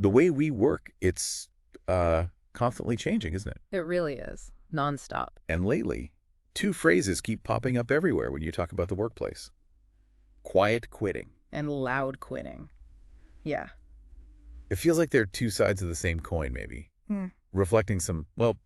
the way we work, it's constantly changing, isn't it? It really is. Nonstop. And lately, two phrases keep popping up everywhere when you talk about the workplace. Quiet quitting. And loud quitting. Yeah. It feels like they're two sides of the same coin, maybe. Reflecting some, well,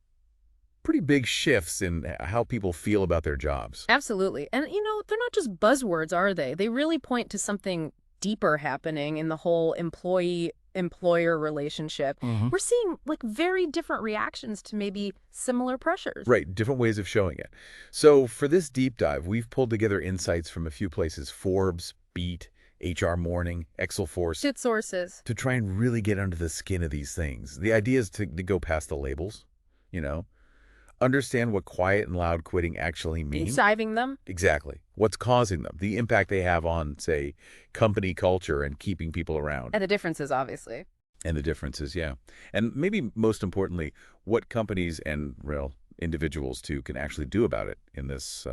pretty big shifts in how people feel about their jobs. Absolutely. And, they're not just buzzwords, are they? They really point to something deeper happening in the whole employee-employer relationship. We're seeing, very different reactions to maybe similar pressures. Right, different ways of showing it. So for this deep dive, we've pulled together insights from a few places, Forbes, Beat, HR Morning, Excelforce, Shit sources. to try and really get under the skin of these things. The idea is to go past the labels, understand what quiet and loud quitting actually mean. Diving them. Exactly. What's causing them, the impact they have on, say, company culture and keeping people around. And the differences, obviously. And the differences, yeah. And maybe most importantly, what companies and real individuals, too, can actually do about it in this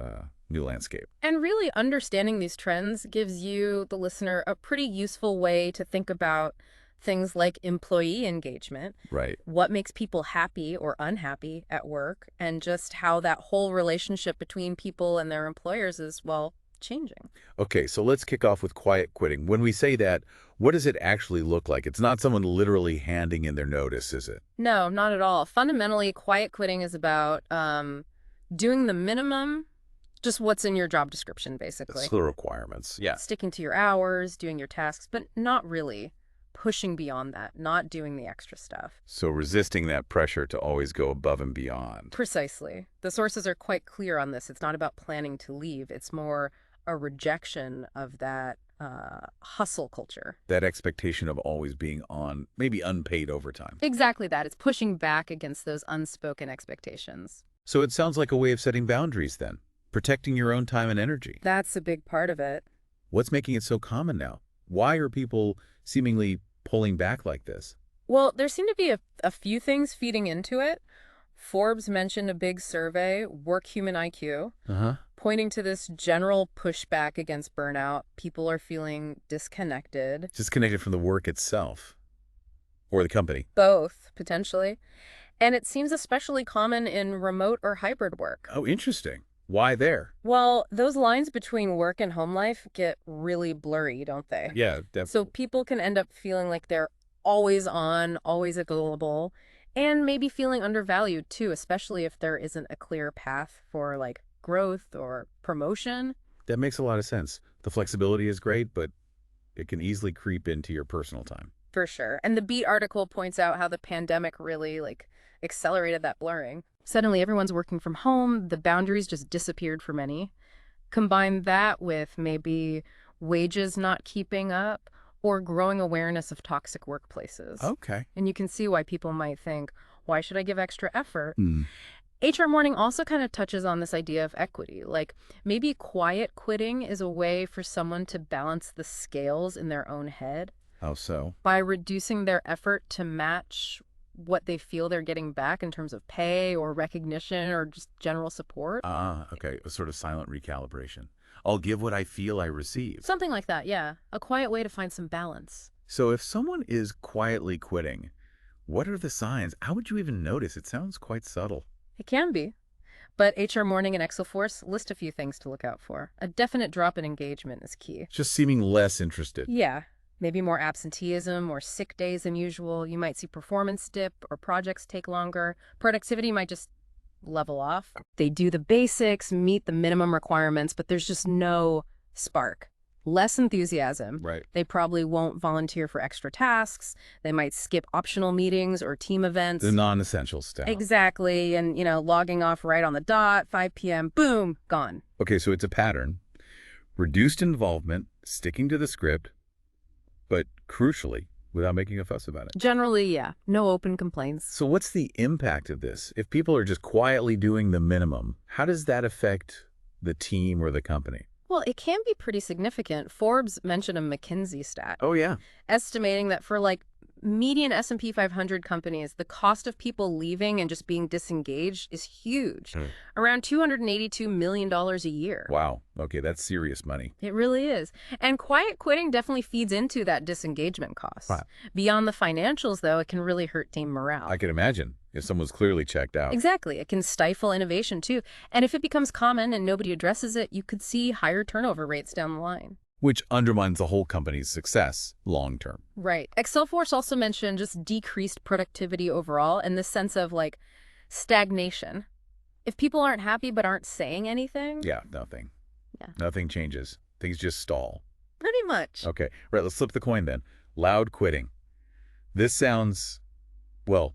new landscape. And really understanding these trends gives you, the listener, a pretty useful way to think about things like employee engagement. Right. What makes people happy or unhappy at work, and just how that whole relationship between people and their employers is, well, changing. Okay, so let's kick off with quiet quitting. When we say that, what does it actually look like? It's not someone literally handing in their notice, is it? No, not at all. Fundamentally, quiet quitting is about doing the minimum, just what's in your job description, basically. It's the requirements. Yeah. Sticking to your hours, doing your tasks, but not really pushing beyond that, not doing the extra stuff. So resisting that pressure to always go above and beyond. Precisely. The sources are quite clear on this. It's not about planning to leave. It's more a rejection of that hustle culture. That expectation of always being on, maybe unpaid overtime. Exactly that. It's pushing back against those unspoken expectations. So it sounds like a way of setting boundaries then, protecting your own time and energy. That's a big part of it. What's making it so common now? Why are people seemingly pulling back like this? Well, there seem to be a few things feeding into it. Forbes mentioned a big survey, Work Human IQ, pointing to this general pushback against burnout. People are feeling disconnected. Disconnected from the work itself or the company. Both, potentially. And it seems especially common in remote or hybrid work. Oh, interesting. Why there? Well, those lines between work and home life get really blurry, don't they? Yeah, definitely. So people can end up feeling like they're always on, always available, and maybe feeling undervalued too, especially if there isn't a clear path for growth or promotion. That makes a lot of sense. The flexibility is great, but it can easily creep into your personal time. For sure. And the Beat article points out how the pandemic really accelerated that blurring. Suddenly everyone's working from home, the boundaries just disappeared for many. Combine that with maybe wages not keeping up or growing awareness of toxic workplaces. Okay. And you can see why people might think, why should I give extra effort? HR Morning also kind of touches on this idea of equity. Maybe quiet quitting is a way for someone to balance the scales in their own head. How so? By reducing their effort to match what they feel they're getting back in terms of pay or recognition or just general support. Okay. A sort of silent recalibration. I'll give what I feel I receive. Something like that, yeah. A quiet way to find some balance. So if someone is quietly quitting, what are the signs? How would you even notice? It sounds quite subtle. It can be. But HR Morning and Excelforce list a few things to look out for. A definite drop in engagement is key. Just seeming less interested. Yeah. Maybe more absenteeism or sick days than usual. You might see performance dip or projects take longer. Productivity might just level off. They do the basics, meet the minimum requirements, but there's just no spark. Less enthusiasm. Right. They probably won't volunteer for extra tasks. They might skip optional meetings or team events. The non-essential stuff. Exactly. And, logging off right on the dot, 5 p.m., boom, gone. Okay, so it's a pattern. Reduced involvement, sticking to the script, but crucially, without making a fuss about it. Generally, yeah. No open complaints. So what's the impact of this? If people are just quietly doing the minimum, how does that affect the team or the company? Well, it can be pretty significant. Forbes mentioned a McKinsey stat. Oh, yeah. Estimating that for median S&P 500 companies, the cost of people leaving and just being disengaged is huge. Around $282 million a year. Wow. Okay, that's serious money. It really is. And quiet quitting definitely feeds into that disengagement cost. Wow. Beyond the financials, though, it can really hurt team morale. I can imagine if someone's clearly checked out. Exactly. It can stifle innovation, too. And if it becomes common and nobody addresses it, you could see higher turnover rates down the line. Which undermines the whole company's success long term. Right. Excelforce also mentioned just decreased productivity overall in the sense of, like, stagnation. If people aren't happy but aren't saying anything. Yeah, nothing. Yeah. Nothing changes. Things just stall. Pretty much. Okay, right, let's flip the coin then. Loud quitting. This sounds, well,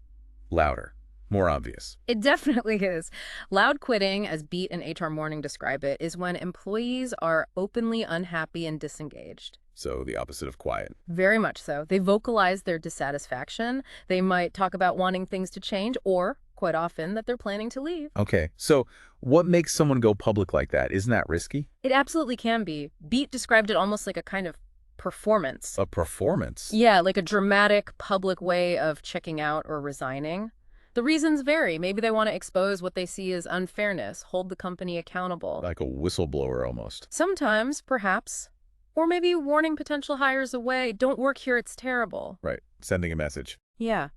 louder, more obvious. It definitely is. Loud quitting, as Beat and HR Morning describe it, is when employees are openly unhappy and disengaged. So the opposite of quiet. Very much so. They vocalize their dissatisfaction. They might talk about wanting things to change, or, quite often, that they're planning to leave. Okay, so what makes someone go public like that? Isn't that risky? It absolutely can be. Beat described it almost like a kind of performance. A performance? Yeah, like a dramatic public way of checking out or resigning. The reasons vary. Maybe they want to expose what they see as unfairness, hold the company accountable. Like a whistleblower almost. Sometimes, perhaps. Or maybe warning potential hires away. Don't work here, it's terrible. Right, sending a message. Yeah.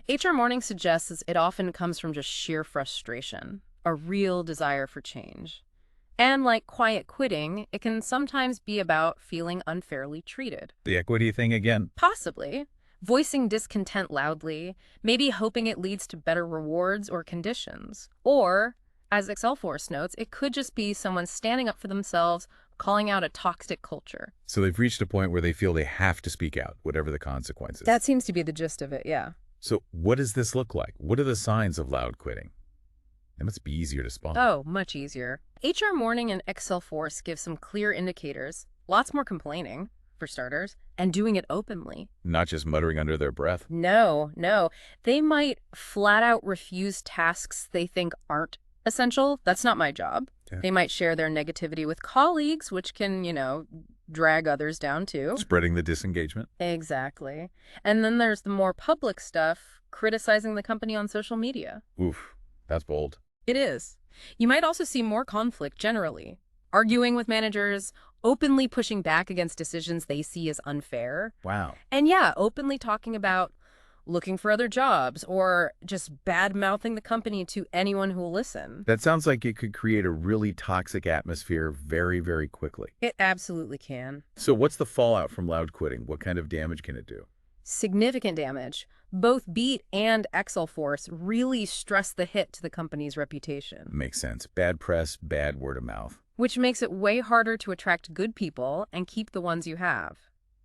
HR Morning suggests it often comes from just sheer frustration, a real desire for change. And like quiet quitting, it can sometimes be about feeling unfairly treated. The equity thing again. Possibly. Voicing discontent loudly, maybe hoping it leads to better rewards or conditions. Or, as Excelforce notes, it could just be someone standing up for themselves, calling out a toxic culture. So they've reached a point where they feel they have to speak out, whatever the consequences. That seems to be the gist of it, yeah. So what does this look like? What are the signs of loud quitting? It must be easier to spot. Oh, much easier. HR Morning and Excelforce give some clear indicators. Lots more complaining, for starters, and doing it openly. Not just muttering under their breath. No. They might flat out refuse tasks they think aren't essential. That's not my job. Yeah. They might share their negativity with colleagues, which can, drag others down too. Spreading the disengagement. Exactly. And then there's the more public stuff, criticizing the company on social media. Oof, that's bold. It is. You might also see more conflict generally. Arguing with managers, openly pushing back against decisions they see as unfair. Wow. And yeah, openly talking about looking for other jobs or just bad-mouthing the company to anyone who will listen. That sounds like it could create a really toxic atmosphere very, very quickly. It absolutely can. So what's the fallout from loud quitting? What kind of damage can it do? Significant damage. Both Beat and Excelforce really stress the hit to the company's reputation. Makes sense. Bad press, bad word of mouth. Which makes it way harder to attract good people and keep the ones you have.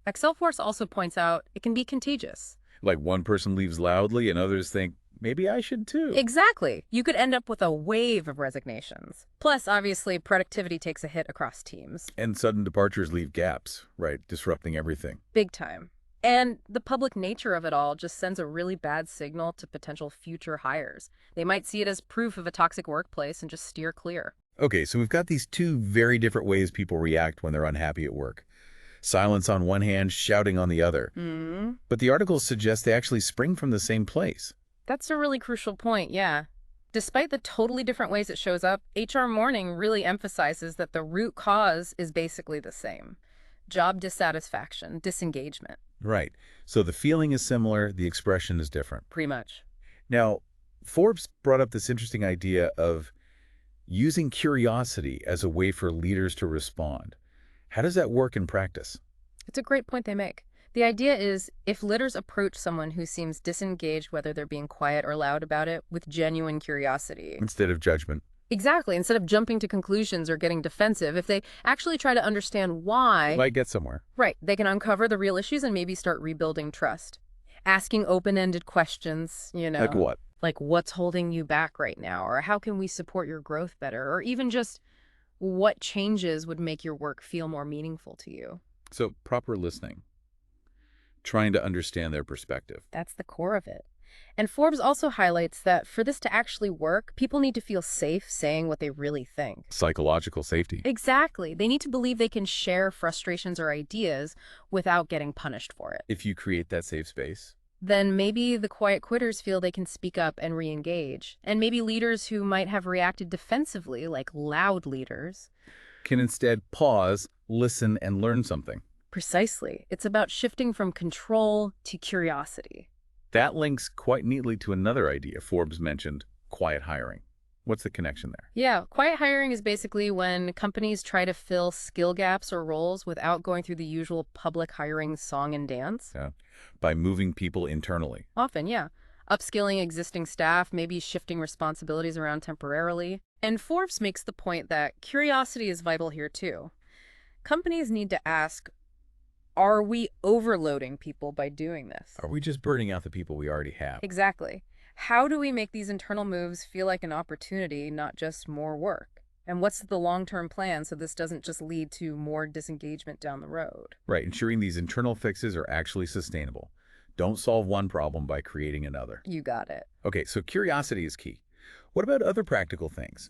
Excelforce also points out it can be contagious. Like one person leaves loudly and others think, maybe I should too. Exactly. You could end up with a wave of resignations. Plus, obviously, productivity takes a hit across teams. And sudden departures leave gaps, right? Disrupting everything. Big time. And the public nature of it all just sends a really bad signal to potential future hires. They might see it as proof of a toxic workplace and just steer clear. Okay, so we've got these two very different ways people react when they're unhappy at work. Silence on one hand, shouting on the other. But the articles suggest they actually spring from the same place. That's a really crucial point, yeah. Despite the totally different ways it shows up, HR Morning really emphasizes that the root cause is basically the same. Job dissatisfaction, disengagement. Right. So the feeling is similar, the expression is different. Pretty much. Now, Forbes brought up this interesting idea of using curiosity as a way for leaders to respond. How does that work in practice? It's a great point they make. The idea is, if leaders approach someone who seems disengaged, whether they're being quiet or loud about it, with genuine curiosity. Instead of judgment. Exactly. Instead of jumping to conclusions or getting defensive, if they actually try to understand why... Might get somewhere. Right. They can uncover the real issues and maybe start rebuilding trust. Asking open-ended questions, Like what? Like, what's holding you back right now? Or how can we support your growth better? Or even just, what changes would make your work feel more meaningful to you? So proper listening. Trying to understand their perspective. That's the core of it. And Forbes also highlights that for this to actually work, people need to feel safe saying what they really think. Psychological safety. Exactly. They need to believe they can share frustrations or ideas without getting punished for it. If you create that safe space, then maybe the quiet quitters feel they can speak up and re-engage. And maybe leaders who might have reacted defensively, like loud leaders. Can instead pause, listen, and learn something. Precisely. It's about shifting from control to curiosity. That links quite neatly to another idea Forbes mentioned, quiet hiring. What's the connection there? Yeah, quiet hiring is basically when companies try to fill skill gaps or roles without going through the usual public hiring song and dance. Yeah. By moving people internally. Often, yeah. Upskilling existing staff, maybe shifting responsibilities around temporarily. And Forbes makes the point that curiosity is vital here too. Companies need to ask, are we overloading people by doing this? Are we just burning out the people we already have? Exactly. How do we make these internal moves feel like an opportunity, not just more work? And what's the long-term plan so this doesn't just lead to more disengagement down the road? Right, ensuring these internal fixes are actually sustainable. Don't solve one problem by creating another. You got it. Okay, so curiosity is key. What about other practical things?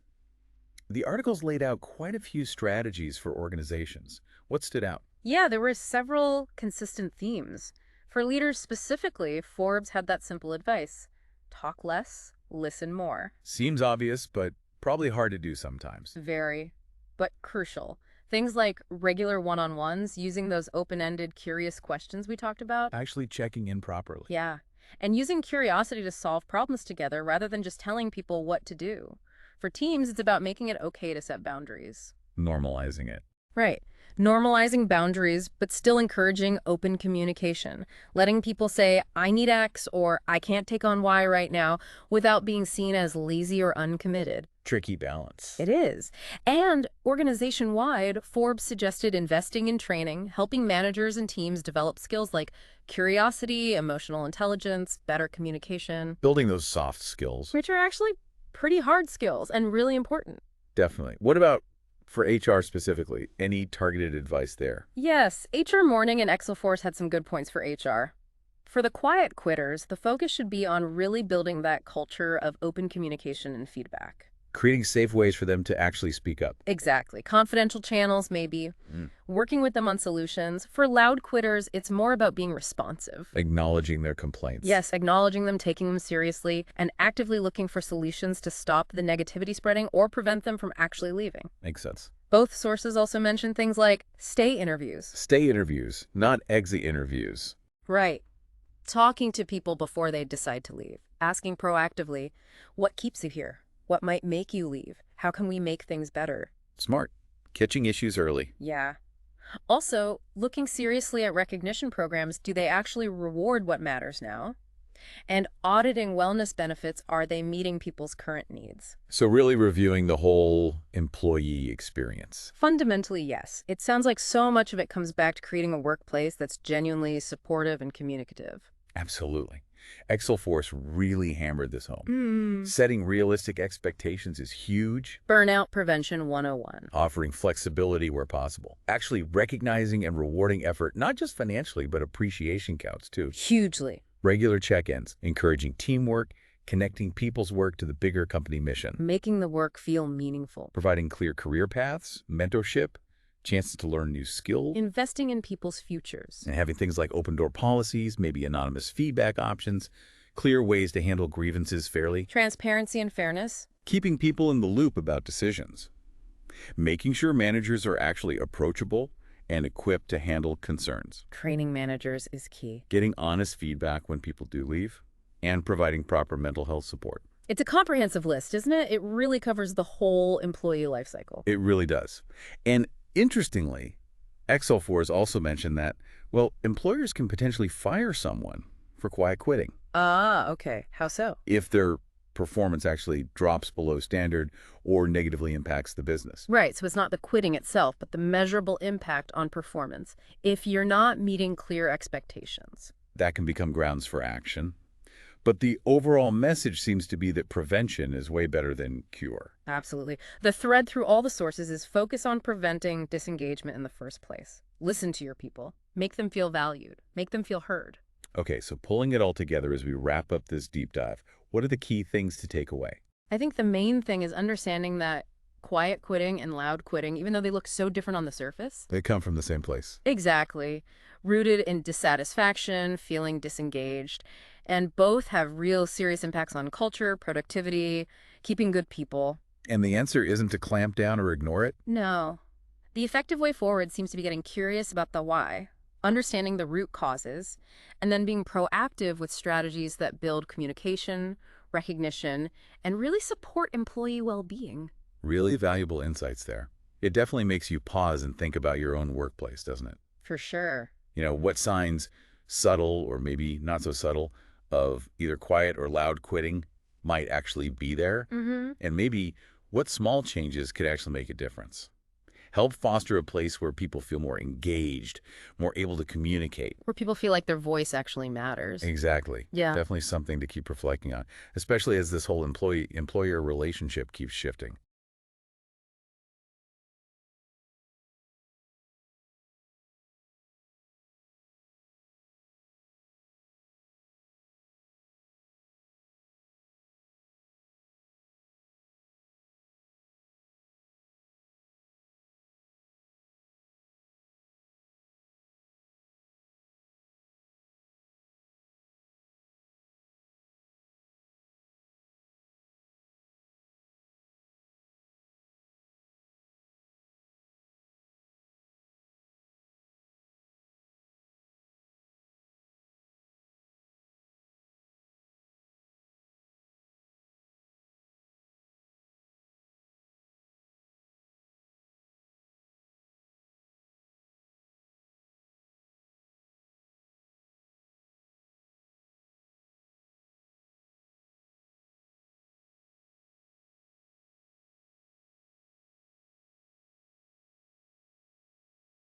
The articles laid out quite a few strategies for organizations. What stood out? Yeah, there were several consistent themes. For leaders specifically, Forbes had that simple advice. Talk less, listen more. Seems obvious, but probably hard to do sometimes. Very, but crucial. Things like regular one-on-ones, using those open-ended, curious questions we talked about. Actually checking in properly. Yeah, and using curiosity to solve problems together rather than just telling people what to do. For teams, it's about making it okay to set boundaries. Normalizing it. Right. Normalizing boundaries, but still encouraging open communication. Letting people say, I need X or I can't take on Y right now without being seen as lazy or uncommitted. Tricky balance. It is. And organization-wide, Forbes suggested investing in training, helping managers and teams develop skills like curiosity, emotional intelligence, better communication, Building those soft skills. which are actually pretty hard skills and really important. Definitely. What about for HR specifically? Any targeted advice there? Yes, HR Morning and Excelforce had some good points for HR. For the quiet quitters, the focus should be on really building that culture of open communication and feedback. Creating safe ways for them to actually speak up. Exactly. Confidential channels, maybe. Working with them on solutions. For loud quitters, it's more about being responsive. Acknowledging their complaints. Yes, acknowledging them, taking them seriously, and actively looking for solutions to stop the negativity spreading or prevent them from actually leaving. Makes sense. Both sources also mention things like stay interviews. Stay interviews, not exit interviews. Right. Talking to people before they decide to leave. Asking proactively, what keeps you here? What might make you leave? How can we make things better? Smart. Catching issues early. Yeah. Also, looking seriously at recognition programs, do they actually reward what matters now? And auditing wellness benefits, are they meeting people's current needs? So really reviewing the whole employee experience. Fundamentally, yes. It sounds like so much of it comes back to creating a workplace that's genuinely supportive and communicative. Absolutely. Excelforce really hammered this home. Setting realistic expectations is huge. Burnout Prevention 101. Offering flexibility where possible. Actually recognizing and rewarding effort, not just financially, but appreciation counts too. Hugely. Regular check-ins, encouraging teamwork, connecting people's work to the bigger company mission. Making the work feel meaningful. Providing clear career paths, mentorship, chances to learn new skills. Investing in people's futures. And having things like open door policies, maybe anonymous feedback options, clear ways to handle grievances fairly. Transparency and fairness. Keeping people in the loop about decisions. Making sure managers are actually approachable and equipped to handle concerns. Training managers is key. Getting honest feedback when people do leave. And providing proper mental health support. It's a comprehensive list, isn't it? It really covers the whole employee life cycle. It really does. And interestingly, Excelforce also mentioned that, well, employers can potentially fire someone for quiet quitting Ah, okay. How so? if their performance actually drops below standard or negatively impacts the business. Right, so it's not the quitting itself, but the measurable impact on performance if you're not meeting clear expectations. That can become grounds for action. But the overall message seems to be that prevention is way better than cure. Absolutely. The thread through all the sources is focus on preventing disengagement in the first place. Listen to your people. Make them feel valued. Make them feel heard. Okay, so pulling it all together as we wrap up this deep dive, what are the key things to take away? I think the main thing is understanding that quiet quitting and loud quitting, even though they look so different on the surface. They come from the same place. Exactly. Rooted in dissatisfaction, feeling disengaged. And both have real serious impacts on culture, productivity, keeping good people. And the answer isn't to clamp down or ignore it? No. The effective way forward seems to be getting curious about the why, understanding the root causes, and then being proactive with strategies that build communication, recognition, and really support employee well-being. Really valuable insights there. It definitely makes you pause and think about your own workplace, doesn't it? For sure. What signs, subtle or maybe not so subtle, of either quiet or loud quitting might actually be there? Mm-hmm. And maybe what small changes could actually make a difference? Help foster a place where people feel more engaged, more able to communicate. Where people feel like their voice actually matters. Exactly. Yeah. Definitely something to keep reflecting on, especially as this whole employer relationship keeps shifting.